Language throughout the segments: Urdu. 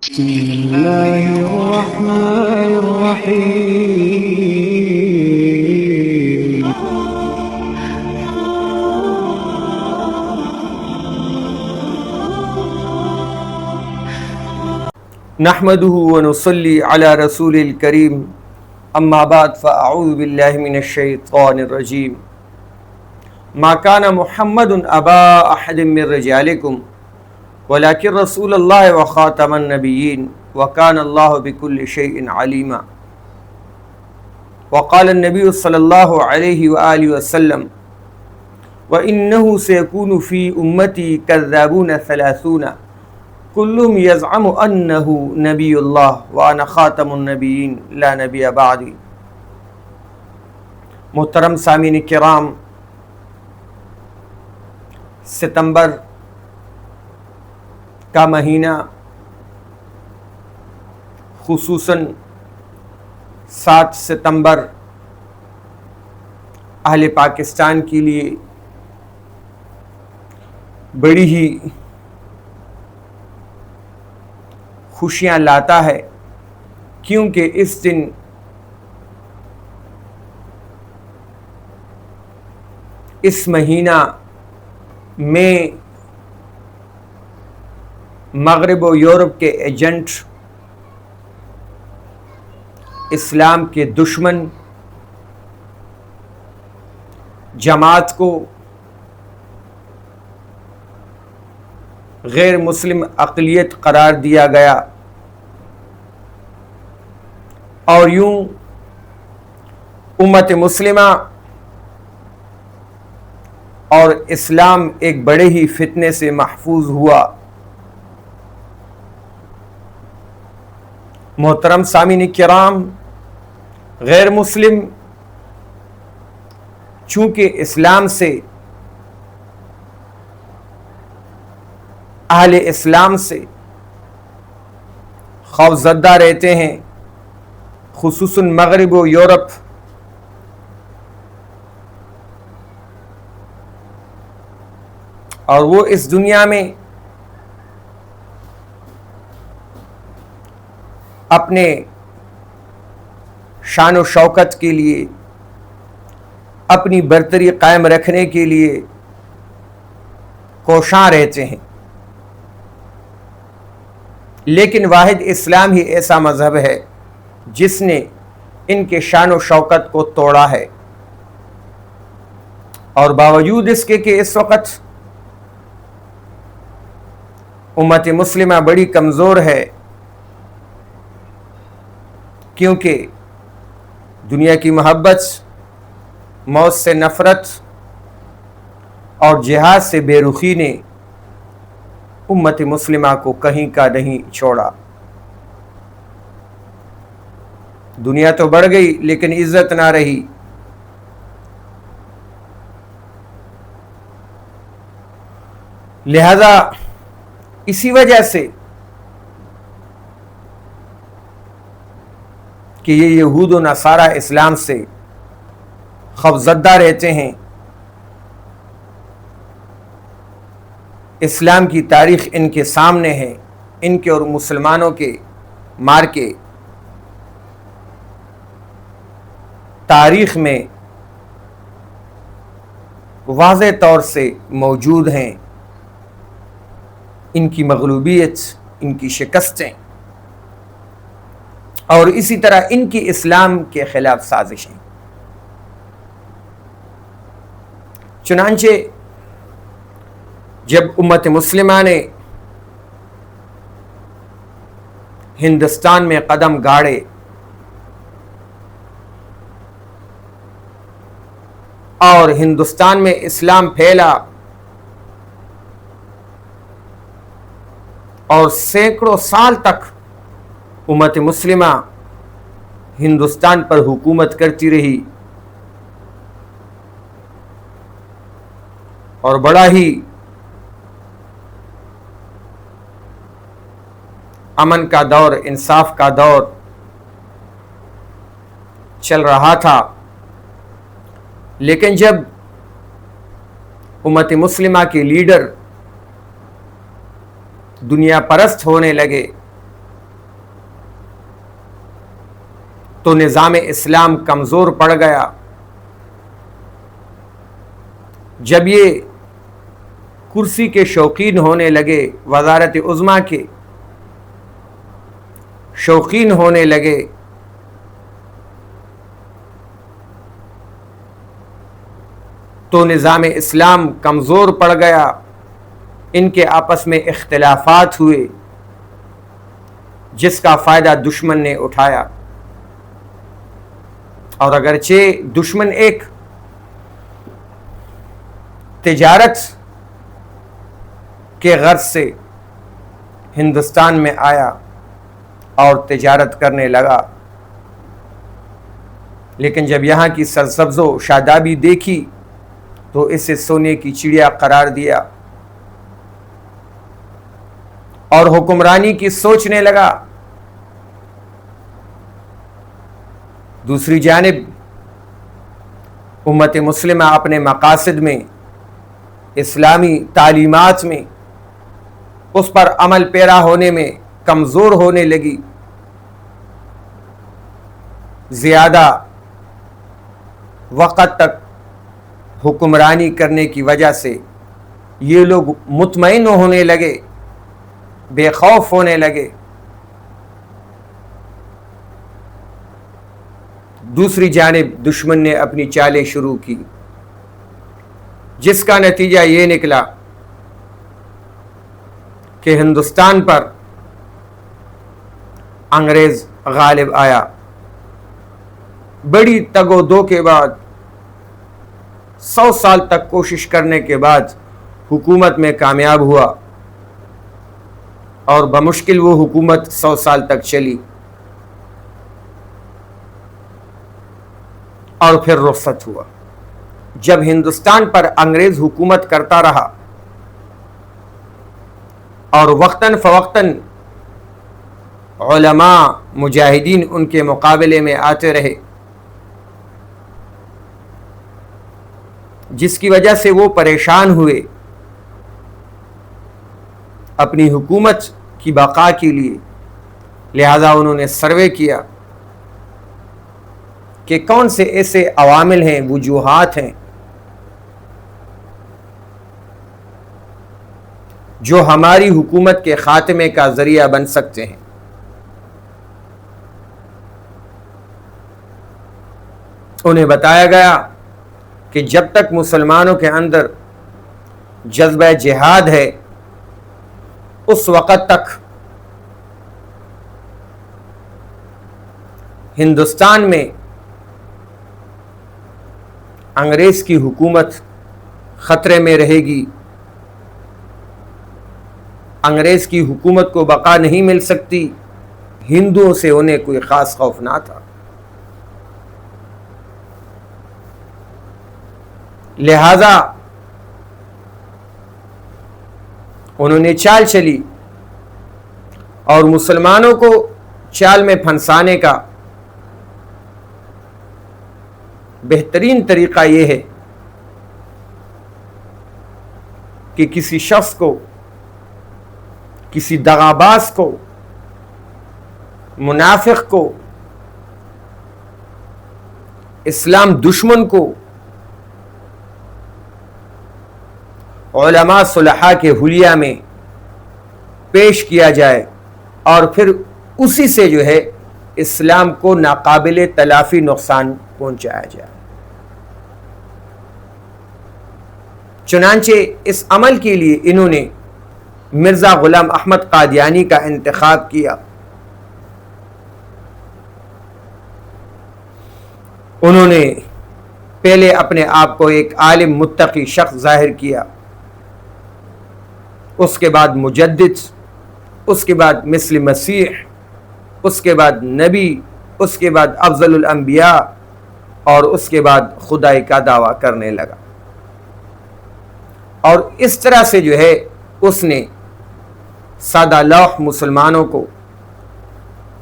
بسم الله الرحمن الرحيم. نحمده ونصلي على رسول الكريم اما بعد فاعوذ بالله من الشيطان الرجيم. ما كان محمد ابا احد من رجالكم ولكن رسول الله وخاتم النبيين وكان الله بكل شيء عليما. وقال النبي صلى الله عليه وآله وسلم وإنه سيكون في أمتي كذابون 30 كلهم يزعم أنه نبي الله وأنا خاتم النبيين لا نبي بعدي. محترم سامعین کرام، ستمبر کا مہینہ خصوصاً 7 ستمبر اہل پاکستان کے لیے بڑی ہی خوشیاں لاتا ہے، کیونکہ اس دن اس مہینہ میں مغرب و یورپ کے ایجنٹ، اسلام کے دشمن جماعت کو غیر مسلم اقلیت قرار دیا گیا، اور یوں امت مسلمہ اور اسلام ایک بڑے ہی فتنے سے محفوظ ہوا۔ محترم سامعین کرام، غیر مسلم چونکہ اسلام سے، اہل اسلام سے خوفزدہ رہتے ہیں، خصوصاً مغرب و یورپ، اور وہ اس دنیا میں اپنے شان و شوکت کے لیے، اپنی برتری قائم رکھنے کے لیے کوشاں رہتے ہیں، لیکن واحد اسلام ہی ایسا مذہب ہے جس نے ان کے شان و شوکت کو توڑا ہے، اور باوجود اس کے کہ اس وقت امت مسلمہ بڑی کمزور ہے، کیونکہ دنیا کی محبت، موت سے نفرت اور جہاد سے بے رخی نے امت مسلمہ کو کہیں کا نہیں چھوڑا۔ دنیا تو بڑھ گئی لیکن عزت نہ رہی۔ لہذا اسی وجہ سے کہ یہ یہود و نصارہ اسلام سے خوفزدہ رہتے ہیں، اسلام کی تاریخ ان کے سامنے ہے، ان کے اور مسلمانوں کے مار کے تاریخ میں واضح طور سے موجود ہیں، ان کی مغلوبیت، ان کی شکستیں، اور اسی طرح ان کی اسلام کے خلاف سازشیں۔ چنانچہ جب امت مسلمہ نے ہندوستان میں قدم گاڑے اور ہندوستان میں اسلام پھیلا اور سینکڑوں سال تک امت مسلمہ ہندوستان پر حکومت کرتی رہی، اور بڑا ہی امن کا دور، انصاف کا دور چل رہا تھا، لیکن جب امت مسلمہ کے لیڈر دنیا پرست ہونے لگے، تو نظام اسلام کمزور پڑ گیا. جب یہ کرسی کے شوقین ہونے لگے، وزارت عظمیٰ کے شوقین ہونے لگے، تو نظام اسلام کمزور پڑ گیا. ان کے آپس میں اختلافات ہوئے جس کا فائدہ دشمن نے اٹھایا. اور اگرچہ دشمن ایک تجارت کے غرض سے ہندوستان میں آیا اور تجارت کرنے لگا، لیکن جب یہاں کی سرسبز و شادابی دیکھی تو اسے سونے کی چڑیا قرار دیا اور حکمرانی کی سوچنے لگا. دوسری جانب امت مسلمہ اپنے مقاصد میں، اسلامی تعلیمات میں، اس پر عمل پیرا ہونے میں کمزور ہونے لگی. زیادہ وقت تک حکمرانی کرنے کی وجہ سے یہ لوگ مطمئن ہونے لگے، بے خوف ہونے لگے. دوسری جانب دشمن نے اپنی چالیں شروع کی، جس کا نتیجہ یہ نکلا کہ ہندوستان پر انگریز غالب آیا. بڑی تگ و دو کے بعد، 100 سال تک کوشش کرنے کے بعد حکومت میں کامیاب ہوا، اور بمشکل وہ حکومت 100 سال تک چلی اور پھر رخصت ہوا. جب ہندوستان پر انگریز حکومت کرتا رہا اور وقتاً فوقتاً علماء مجاہدین ان کے مقابلے میں آتے رہے، جس کی وجہ سے وہ پریشان ہوئے. اپنی حکومت کی بقا کے لیے لہذا انہوں نے سروے کیا کہ کون سے ایسے عوامل ہیں، وجوہات ہیں جو ہماری حکومت کے خاتمے کا ذریعہ بن سکتے ہیں. انہیں بتایا گیا کہ جب تک مسلمانوں کے اندر جذبہ جہاد ہے اس وقت تک ہندوستان میں انگریز کی حکومت خطرے میں رہے گی. انگریز کی حکومت کو بقا نہیں مل سکتی. ہندوؤں سے انہیں کوئی خاص خوف نہ تھا. لہذا انہوں نے چال چلی اور مسلمانوں کو چال میں پھنسانے کا بہترین طریقہ یہ ہے کہ کسی شخص کو، کسی دغاباز کو، منافق کو، اسلام دشمن کو علماء صلحاء کے حلیہ میں پیش کیا جائے اور پھر اسی سے جو ہے اسلام کو ناقابل تلافی نقصان پہنچایا جائے. چنانچہ اس عمل کے لیے انہوں نے مرزا غلام احمد قادیانی کا انتخاب کیا. انہوں نے پہلے اپنے آپ کو ایک عالم متقی شخص ظاہر کیا، اس کے بعد مجدد، اس کے بعد مثل مسیح، اس کے بعد نبی، اس کے بعد افضل الانبیاء، اور اس کے بعد خدائی کا دعویٰ کرنے لگا. اور اس طرح سے جو ہے اس نے سادہ لوح مسلمانوں کو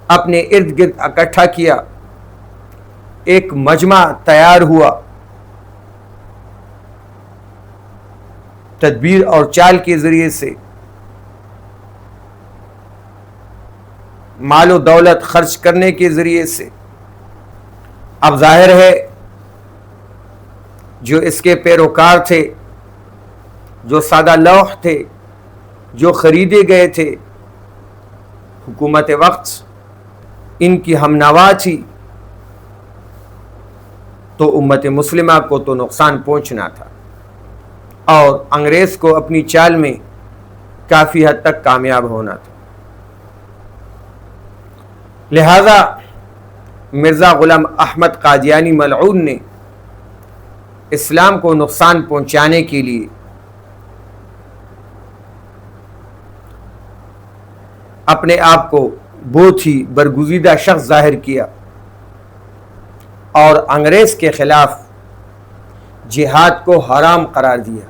اپنے ارد گرد اکٹھا کیا. ایک مجمع تیار ہوا. تدبیر اور چال کے ذریعے سے مال و دولت خرچ کرنے کے ذریعے سے اب ظاہر ہے جو اس کے پیروکار تھے، جو سادہ لوح تھے، جو خریدے گئے تھے، حکومت وقت ان کی ہمنوا تھی، تو امت مسلمہ کو تو نقصان پہنچنا تھا اور انگریز کو اپنی چال میں کافی حد تک کامیاب ہونا تھا۔ لہذا مرزا غلام احمد قادیانی ملعون نے اسلام کو نقصان پہنچانے کے لیے اپنے آپ کو بہت ہی برگزیدہ شخص ظاہر کیا اور انگریز کے خلاف جہاد کو حرام قرار دیا،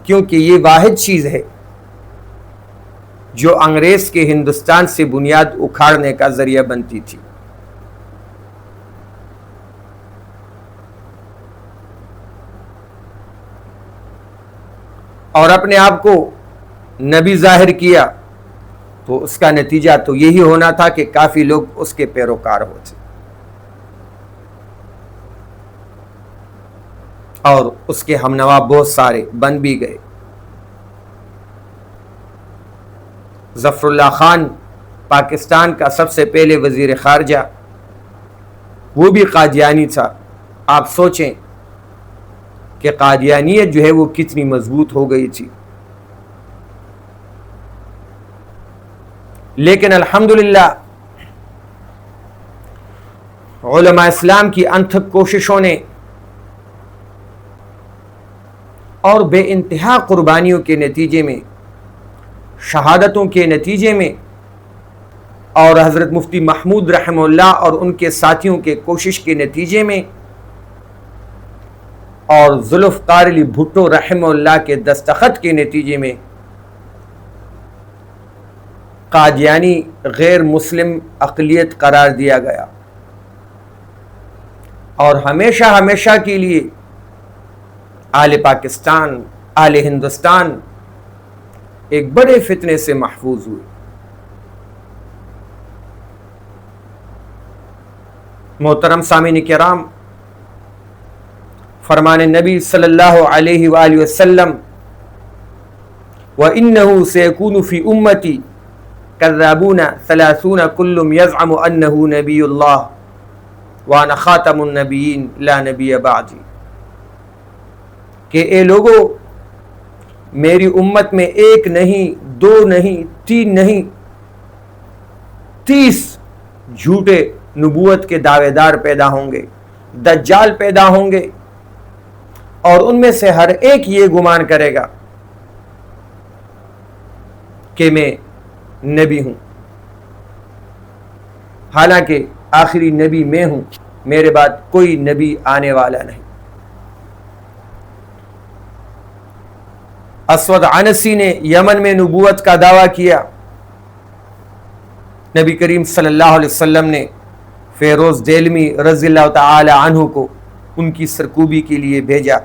کیونکہ یہ واحد چیز ہے جو انگریز کے ہندوستان سے بنیاد اکھاڑنے کا ذریعہ بنتی تھی۔ اور اپنے آپ کو نبی ظاہر کیا تو اس کا نتیجہ تو یہی ہونا تھا کہ کافی لوگ اس کے پیروکار ہوتے اور اس کے ہمنوا بہت سارے بن بھی گئے۔ ظفر اللہ خان پاکستان کا سب سے پہلے وزیر خارجہ، وہ بھی قادیانی تھا۔ آپ سوچیں کہ قادیانیت جو ہے وہ کتنی مضبوط ہو گئی تھی، لیکن الحمدللہ علماء اسلام کی انتھک کوششوں نے اور بے انتہا قربانیوں کے نتیجے میں، شہادتوں کے نتیجے میں، اور حضرت مفتی محمود رحمہ اللہ اور ان کے ساتھیوں کے کوشش کے نتیجے میں، اور ذوالفقار علی بھٹو رحمہ اللہ کے دستخط کے نتیجے میں، قادیانی غیر مسلم اقلیت قرار دیا گیا اور ہمیشہ ہمیشہ کے لیے اہل پاکستان، اہل ہندوستان ایک بڑے فتنے سے محفوظ ہوئے۔ محترم سامعین کرام، فرمان نبی صلی اللہ علیہ وآلہ وسلم وَإِنَّهُ سَيَكُونُ فِي أُمَّتِي كَذَّابُونَ ثَلَاثُونَ كُلُّهُمْ يَزْعَمُ أَنَّهُ نَبِيُّ اللَّهِ وَأَنَا خَاتَمُ النَّبِيِّينَ لَا نَبِيَّ بَعْدِي، کہ اے لوگو، میری امت میں ایک نہیں، دو نہیں، تین نہیں، 30 جھوٹے نبوت کے دعوے دار پیدا ہوں گے، دجال پیدا ہوں گے، اور ان میں سے ہر ایک یہ گمان کرے گا کہ میں نبی ہوں، حالانکہ آخری نبی میں ہوں، میرے بعد کوئی نبی آنے والا نہیں۔ اسود عنسی نے یمن میں نبوت کا دعویٰ کیا، نبی کریم صلی اللہ علیہ وسلم نے فیروز دیلمی رضی اللہ تعالی عنہ کو ان کی سرکوبی کے لیے بھیجا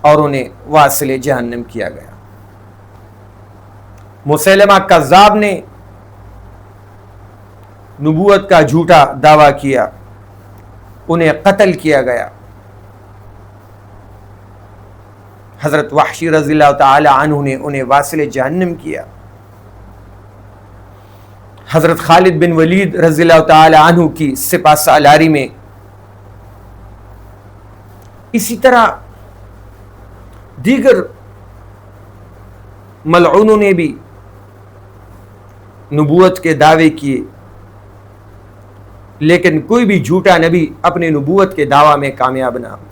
اور انہیں واصل جہنم کیا گیا۔ مسیلمہ کذاب نے نبوت کا جھوٹا دعویٰ کیا، انہیں قتل کیا گیا۔ حضرت وحشی رضی اللہ تعالی عنہ نے انہیں واصل جہنم کیا۔ حضرت خالد بن ولید رضی اللہ تعالی عنہ کی سپہ سالاری میں اسی طرح دیگر ملعونوں نے بھی نبوت کے دعوے کیے، لیکن کوئی بھی جھوٹا نبی اپنے نبوت کے دعویٰ میں کامیاب نہ ہو۔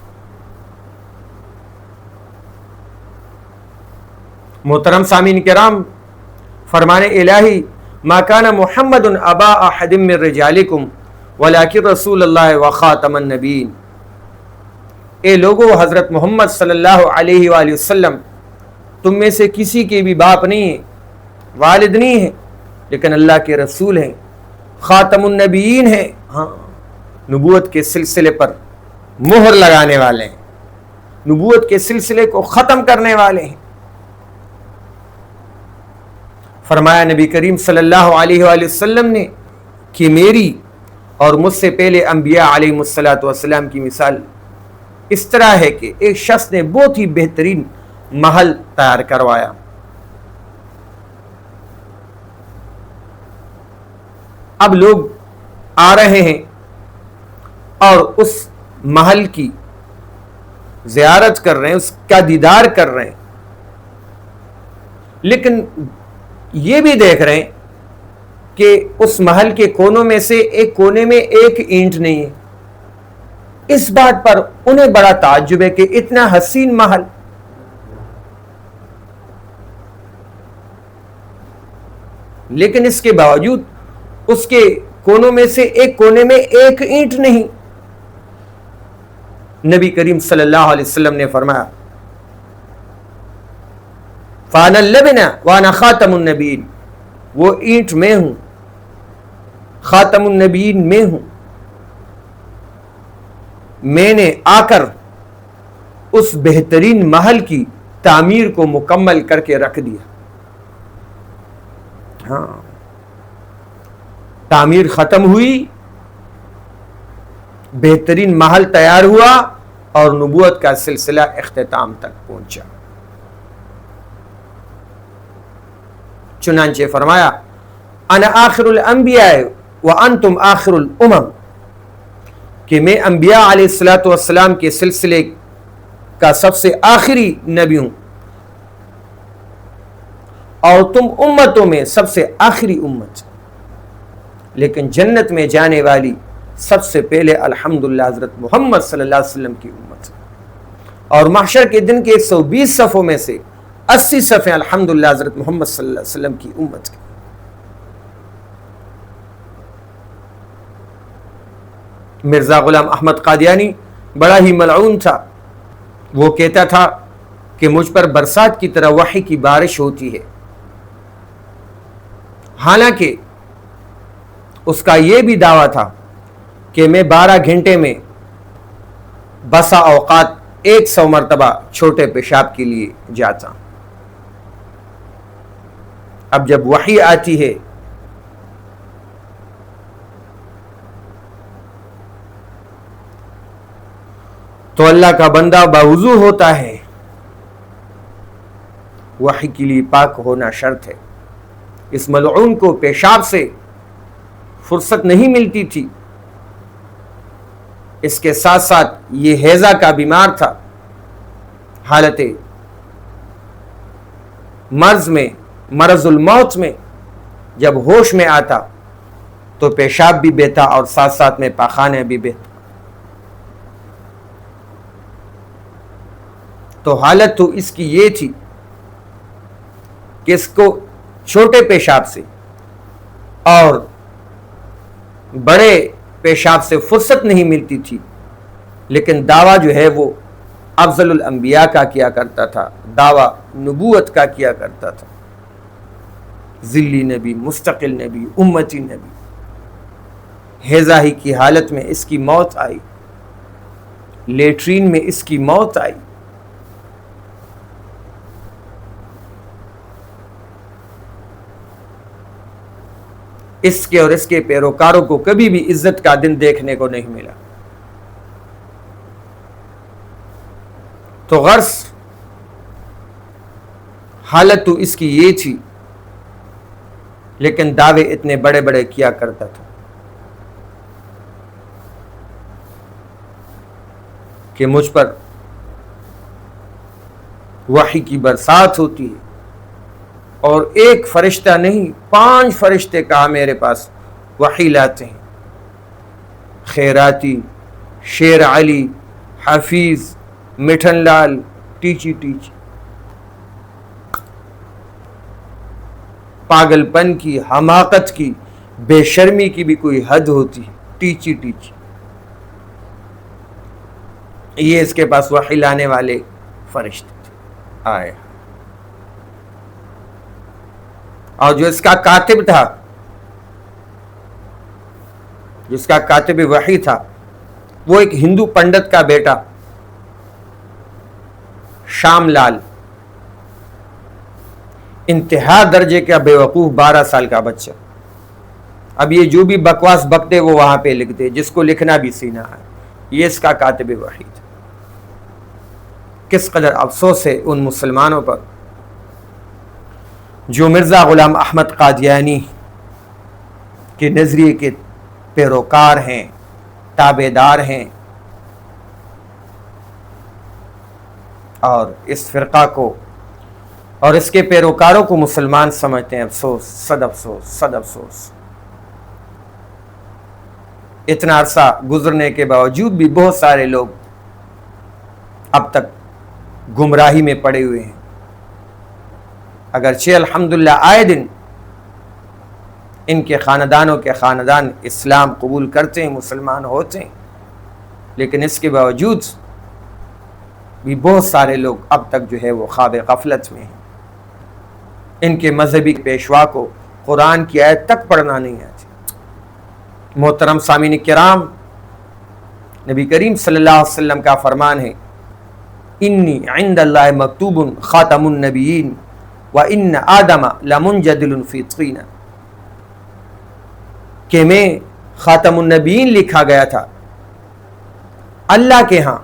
محترم سامعین کرام، فرمان الہی ما کان محمد ابا احد من رجالکم ولکن رسول اللہ وخاتم النبیین، اے لوگو، حضرت محمد صلی اللہ علیہ وآلہ وسلم تم میں سے کسی کے بھی باپ نہیں ہیں، والد نہیں ہیں، لیکن اللہ کے رسول ہیں، خاتم النبیین ہیں، ہاں نبوت کے سلسلے پر مہر لگانے والے ہیں، نبوت کے سلسلے کو ختم کرنے والے ہیں۔ فرمایا نبی کریم صلی اللہ علیہ وآلہ وسلم نے کہ میری اور مجھ سے پہلے انبیاء علیہ الصلوۃ والسلام کی مثال اس طرح ہے کہ ایک شخص نے بہت ہی بہترین محل تیار کروایا، اب لوگ آ رہے ہیں اور اس محل کی زیارت کر رہے ہیں، اس کا دیدار کر رہے ہیں، لیکن یہ بھی دیکھ رہے ہیں کہ اس محل کے کونوں میں سے ایک کونے میں ایک اینٹ نہیں ہے۔ اس بات پر انہیں بڑا تعجب ہے کہ اتنا حسین محل، لیکن اس کے باوجود اس کے کونوں میں سے ایک کونے میں ایک اینٹ نہیں۔ نبی کریم صلی اللہ علیہ وسلم نے فرمایا فَأَنَا اللَّبِنَ وَأَنَا خَاتَمُ النَّبِيِّينَ، وہ اینٹ میں ہوں، خاتم النبیین میں ہوں، میں نے آ کر اس بہترین محل کی تعمیر کو مکمل کر کے رکھ دیا۔ ہاں، تعمیر ختم ہوئی، بہترین محل تیار ہوا اور نبوت کا سلسلہ اختتام تک پہنچا۔ چنانچہ فرمایا انا آخر الانبیاء وانتم آخر الامم، کہ میں انبیاء علیہ الصلوۃ والسلام کے سلسلے کا سب سے آخری نبی ہوں اور تم امتوں میں سب سے آخری امت، لیکن جنت میں جانے والی سب سے پہلے الحمدللہ حضرت محمد صلی اللہ علیہ وسلم کی امت، اور محشر کے دن کے 120 صفوں میں سے 80 صفیں الحمدللہ حضرت محمد صلی اللہ علیہ وسلم کی امت کی۔ مرزا غلام احمد قادیانی بڑا ہی ملعون تھا، وہ کہتا تھا کہ مجھ پر برسات کی طرح وحی کی بارش ہوتی ہے، حالانکہ اس کا یہ بھی دعویٰ تھا کہ میں 12 گھنٹے میں بسا اوقات 100 مرتبہ چھوٹے پیشاب کے لیے جاتا ہوں۔ اب جب وحی آتی ہے تو اللہ کا بندہ باوضو ہوتا ہے، وحی کے لیے پاک ہونا شرط ہے۔ اس ملعون کو پیشاب سے فرصت نہیں ملتی تھی، اس کے ساتھ ساتھ یہ ہیضہ کا بیمار تھا، حالت مرض الموت میں جب ہوش میں آتا تو پیشاب بھی بہتا اور ساتھ ساتھ میں پاخانہ بھی بہتا، تو حالت تو اس کی یہ تھی کہ اس کو چھوٹے پیشاب سے اور بڑے پیشاب سے فرصت نہیں ملتی تھی، لیکن دعویٰ جو ہے وہ افضل الانبیاء کا کیا کرتا تھا، دعویٰ نبوت کا کیا کرتا تھا، ذلی نبی، مستقل نبی، امتی نبی۔ ہیضہ ہی کی حالت میں اس کی موت آئی، لیٹرین میں اس کی موت آئی۔ اس کے اور اس کے پیروکاروں کو کبھی بھی عزت کا دن دیکھنے کو نہیں ملا۔ تو غرض حالت تو اس کی یہ تھی، لیکن دعوے اتنے بڑے بڑے کیا کرتا تھا کہ مجھ پر وحی کی برسات ہوتی ہے، اور ایک فرشتہ نہیں 5 فرشتے کہا میرے پاس وحی لاتے ہیں، خیراتی، شیر علی، حفیظ، مٹھن لال، ٹیچی ٹیچی۔ پاگل پن کی، حماقت کی، بے شرمی کی بھی کوئی حد ہوتی ہے، ٹیچی ٹیچی۔ یہ اس کے پاس وحی لانے والے فرشتے تھے، آئے۔ اور جو اس کا کاتب تھا، جس کا کاتب وحی تھا، وہ ایک ہندو پنڈت کا بیٹا شام لال، انتہا درجے کا بے وقوف 12 سال کا بچہ، اب یہ جو بھی بکواس بکتے وہ وہاں پہ لکھتے، جس کو لکھنا بھی سینا ہے، یہ اس کا کاتب وحید۔ کس قدر افسوس ہے ان مسلمانوں پر جو مرزا غلام احمد قادیانی کے نظریے کے پیروکار ہیں، تابع دار ہیں، اور اس فرقہ کو اور اس کے پیروکاروں کو مسلمان سمجھتے ہیں۔ افسوس، صد افسوس، صد افسوس۔ اتنا عرصہ گزرنے کے باوجود بھی بہت سارے لوگ اب تک گمراہی میں پڑے ہوئے ہیں، اگرچہ الحمدللہ آئے دن ان کے خاندانوں کے خاندان اسلام قبول کرتے ہیں، مسلمان ہوتے ہیں، لیکن اس کے باوجود بھی بہت سارے لوگ اب تک جو ہے وہ خواب غفلت میں ہیں۔ ان کے مذہبی پیشوا کو قرآن کی آیت تک پڑھنا نہیں آتی۔ محترم سامعین کرام، نبی کریم صلی اللہ علیہ وسلم کا فرمان ہے، انی عند اللہ مکتوب خاتم النبیین وان آدم لمنجدل فی طین، کہ میں خاتم النبیین لکھا گیا تھا اللہ کے ہاں،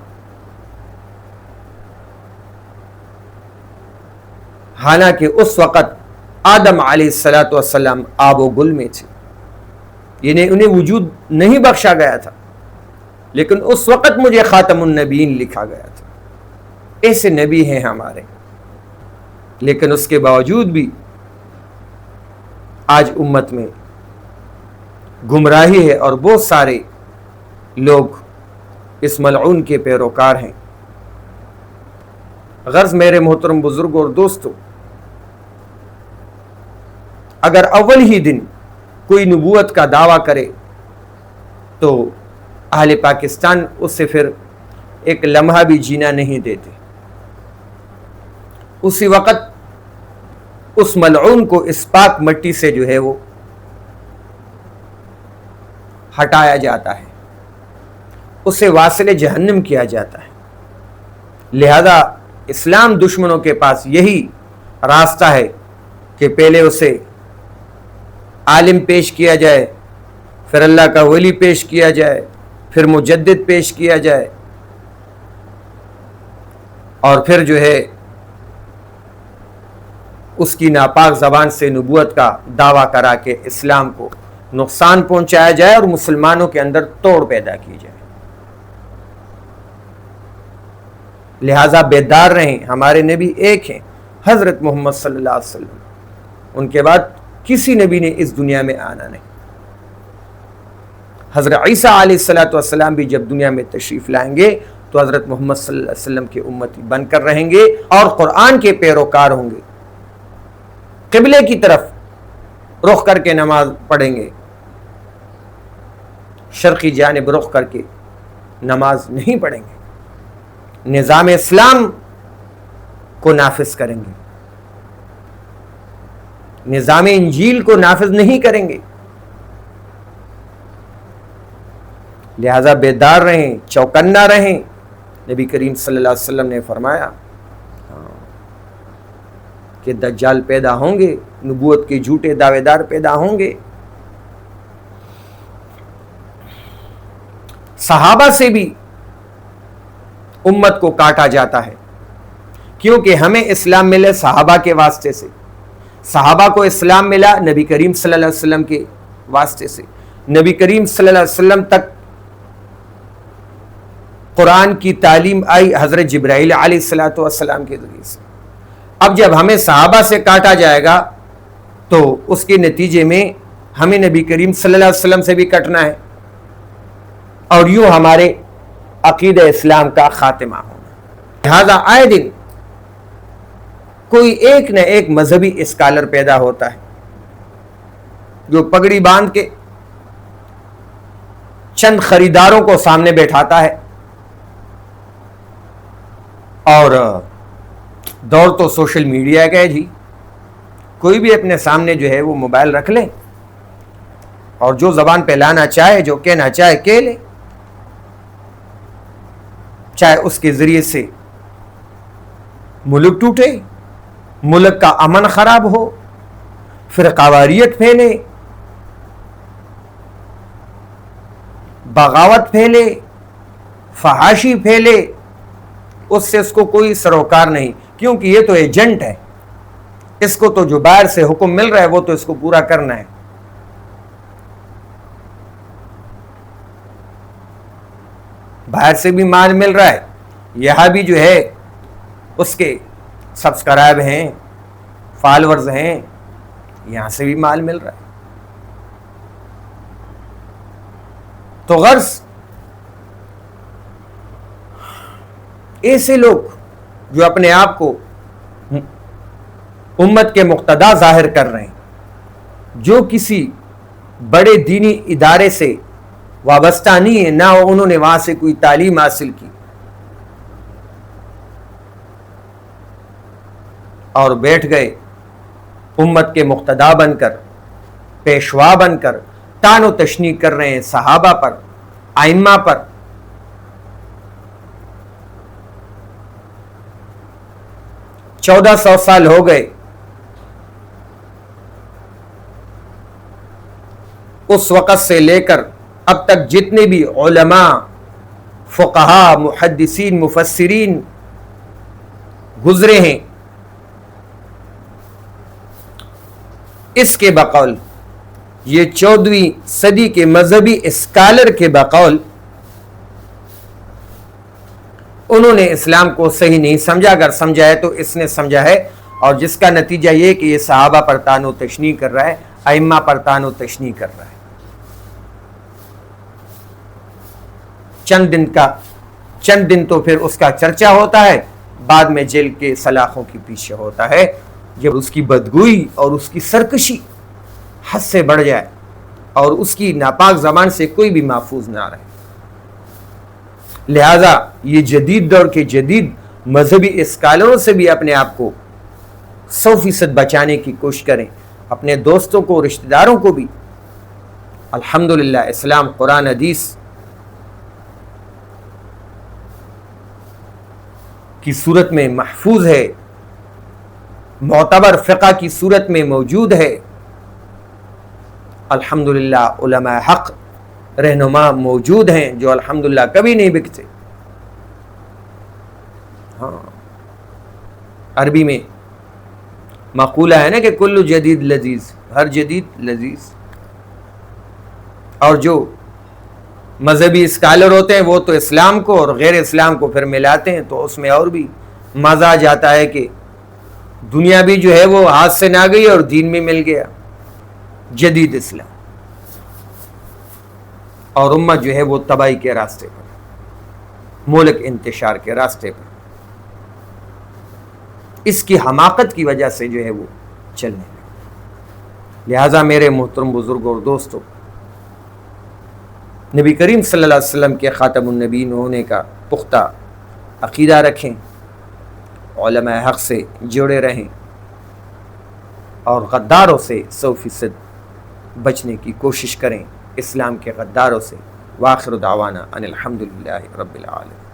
حالانکہ اس وقت آدم علیہ السلام آب و گل میں تھے، یعنی انہیں وجود نہیں بخشا گیا تھا، لیکن اس وقت مجھے خاتم النبیین لکھا گیا تھا۔ ایسے نبی ہیں ہمارے، لیکن اس کے باوجود بھی آج امت میں گمراہی ہے اور بہت سارے لوگ اس ملعون کے پیروکار ہیں۔ غرض میرے محترم بزرگوں اور دوستوں، اگر اول ہی دن کوئی نبوت کا دعویٰ کرے تو اہل پاکستان اس سے پھر ایک لمحہ بھی جینا نہیں دیتے، اسی وقت اس ملعون کو اس پاک مٹی سے جو ہے وہ ہٹایا جاتا ہے، اسے واصل جہنم کیا جاتا ہے۔ لہذا اسلام دشمنوں کے پاس یہی راستہ ہے کہ پہلے اسے عالم پیش کیا جائے، پھر اللہ کا ولی پیش کیا جائے، پھر مجدد پیش کیا جائے، اور پھر جو ہے اس کی ناپاک زبان سے نبوت کا دعویٰ کرا کے اسلام کو نقصان پہنچایا جائے اور مسلمانوں کے اندر توڑ پیدا کی جائے۔ لہٰذا بیدار رہیں، ہمارے نبی ایک ہیں، حضرت محمد صلی اللہ علیہ وسلم، ان کے بعد کسی نبی نے اس دنیا میں آنا نہیں۔ حضرت عیسیٰ علیہ السلام بھی جب دنیا میں تشریف لائیں گے تو حضرت محمد صلی اللہ علیہ وسلم کے امتی بن کر رہیں گے اور قرآن کے پیروکار ہوں گے، قبلے کی طرف رخ کر کے نماز پڑھیں گے، شرقی جانب رخ کر کے نماز نہیں پڑھیں گے، نظام اسلام کو نافذ کریں گے، نظام انجیل کو نافذ نہیں کریں گے۔ لہذا بیدار رہیں، چوکنا رہیں۔ نبی کریم صلی اللہ علیہ وسلم نے فرمایا کہ دجال پیدا ہوں گے، نبوت کے جھوٹے دعوے دار پیدا ہوں گے۔ صحابہ سے بھی امت کو کاٹا جاتا ہے، کیونکہ ہمیں اسلام ملے صحابہ کے واسطے سے، صحابہ کو اسلام ملا نبی کریم صلی اللہ علیہ وسلم کے واسطے سے، نبی کریم صلی اللہ علیہ وسلم تک قرآن کی تعلیم آئی حضرت جبرائیل علیہ السلام کے ذریعے سے۔ اب جب ہمیں صحابہ سے کاٹا جائے گا تو اس کے نتیجے میں ہمیں نبی کریم صلی اللہ علیہ وسلم سے بھی کٹنا ہے، اور یوں ہمارے عقیدہ اسلام کا خاتمہ ہونا۔ لہذا آئے دن کوئی ایک نہ ایک مذہبی اسکالر پیدا ہوتا ہے جو پگڑی باندھ کے چند خریداروں کو سامنے بیٹھاتا ہے، اور دور تو سوشل میڈیا کا ہے جی، کوئی بھی اپنے سامنے جو ہے وہ موبائل رکھ لے اور جو زبان پہ لانا چاہے، جو کہنا چاہے کہہ لے، چاہے اس کے ذریعے سے ملک ٹوٹے، ملک کا امن خراب ہو، فرقہ واریت پھیلے، بغاوت پھیلے، فحاشی پھیلے، اس سے اس کو کوئی سروکار نہیں، کیونکہ یہ تو ایجنٹ ہے، اس کو تو جو باہر سے حکم مل رہا ہے وہ تو اس کو پورا کرنا ہے۔ باہر سے بھی مال مل رہا ہے، یہاں بھی جو ہے اس کے سبسکرائب ہیں، فالورز ہیں، یہاں سے بھی مال مل رہا ہے۔ تو غرض ایسے لوگ جو اپنے آپ کو امت کے مقتدا ظاہر کر رہے ہیں، جو کسی بڑے دینی ادارے سے وابستہ نہیں ہے، نہ انہوں نے وہاں سے کوئی تعلیم حاصل کی، اور بیٹھ گئے امت کے مقتدا بن کر، پیشوا بن کر طعن و تشنیع کر رہے ہیں صحابہ پر، ائمہ پر۔ 1400 سال ہو گئے اس وقت سے لے کر اب تک جتنے بھی علماء، فقہاء، محدثین، مفسرین گزرے ہیں، اس کے بقول یہ 14ویں صدی کے مذہبی اسکالر کے بقول انہوں نے اسلام کو صحیح نہیں سمجھا، اگر سمجھا ہے تو اس نے سمجھا ہے، اور جس کا نتیجہ یہ کہ یہ صحابہ پر طعن و تشنیع کر رہا ہے، ائمہ پر طعن و تشنیع کر رہا ہے۔ چند دن تو پھر اس کا چرچا ہوتا ہے، بعد میں جیل کے سلاخوں کے پیچھے ہوتا ہے، جب اس کی بدگوئی اور اس کی سرکشی حد سے بڑھ جائے اور اس کی ناپاک زبان سے کوئی بھی محفوظ نہ رہے۔ لہذا یہ جدید دور کے جدید مذہبی اسکالروں سے بھی اپنے آپ کو 100% بچانے کی کوشش کریں، اپنے دوستوں کو، رشتہ داروں کو بھی۔ الحمدللہ اسلام قرآن حدیث کی صورت میں محفوظ ہے، معتبر فقہ کی صورت میں موجود ہے۔ الحمدللہ علماء حق رہنما موجود ہیں جو الحمدللہ کبھی نہیں بکتے۔ ہاں، عربی میں مقولہ ہے نا کہ کل جدید لذیذ، ہر جدید لذیذ۔ اور جو مذہبی اسکالر ہوتے ہیں وہ تو اسلام کو اور غیر اسلام کو پھر ملاتے ہیں، تو اس میں اور بھی مزہ آ جاتا ہے کہ دنیا بھی جو ہے وہ ہاتھ سے نہ گئی اور دین میں مل گیا، جدید اسلام، اور امت جو ہے وہ تباہی کے راستے پر، ملک انتشار کے راستے پر، اس کی حماقت کی وجہ سے جو ہے وہ چلنے لگے۔ لہٰذا میرے محترم بزرگوں اور دوستوں، نبی کریم صلی اللہ علیہ وسلم کے خاتم النبیین ہونے کا پختہ عقیدہ رکھیں، علماء حق سے جڑے رہیں، اور غداروں سے 100% بچنے کی کوشش کریں، اسلام کے غداروں سے۔ وآخر دعوانا ان الحمدللہ رب العالمین۔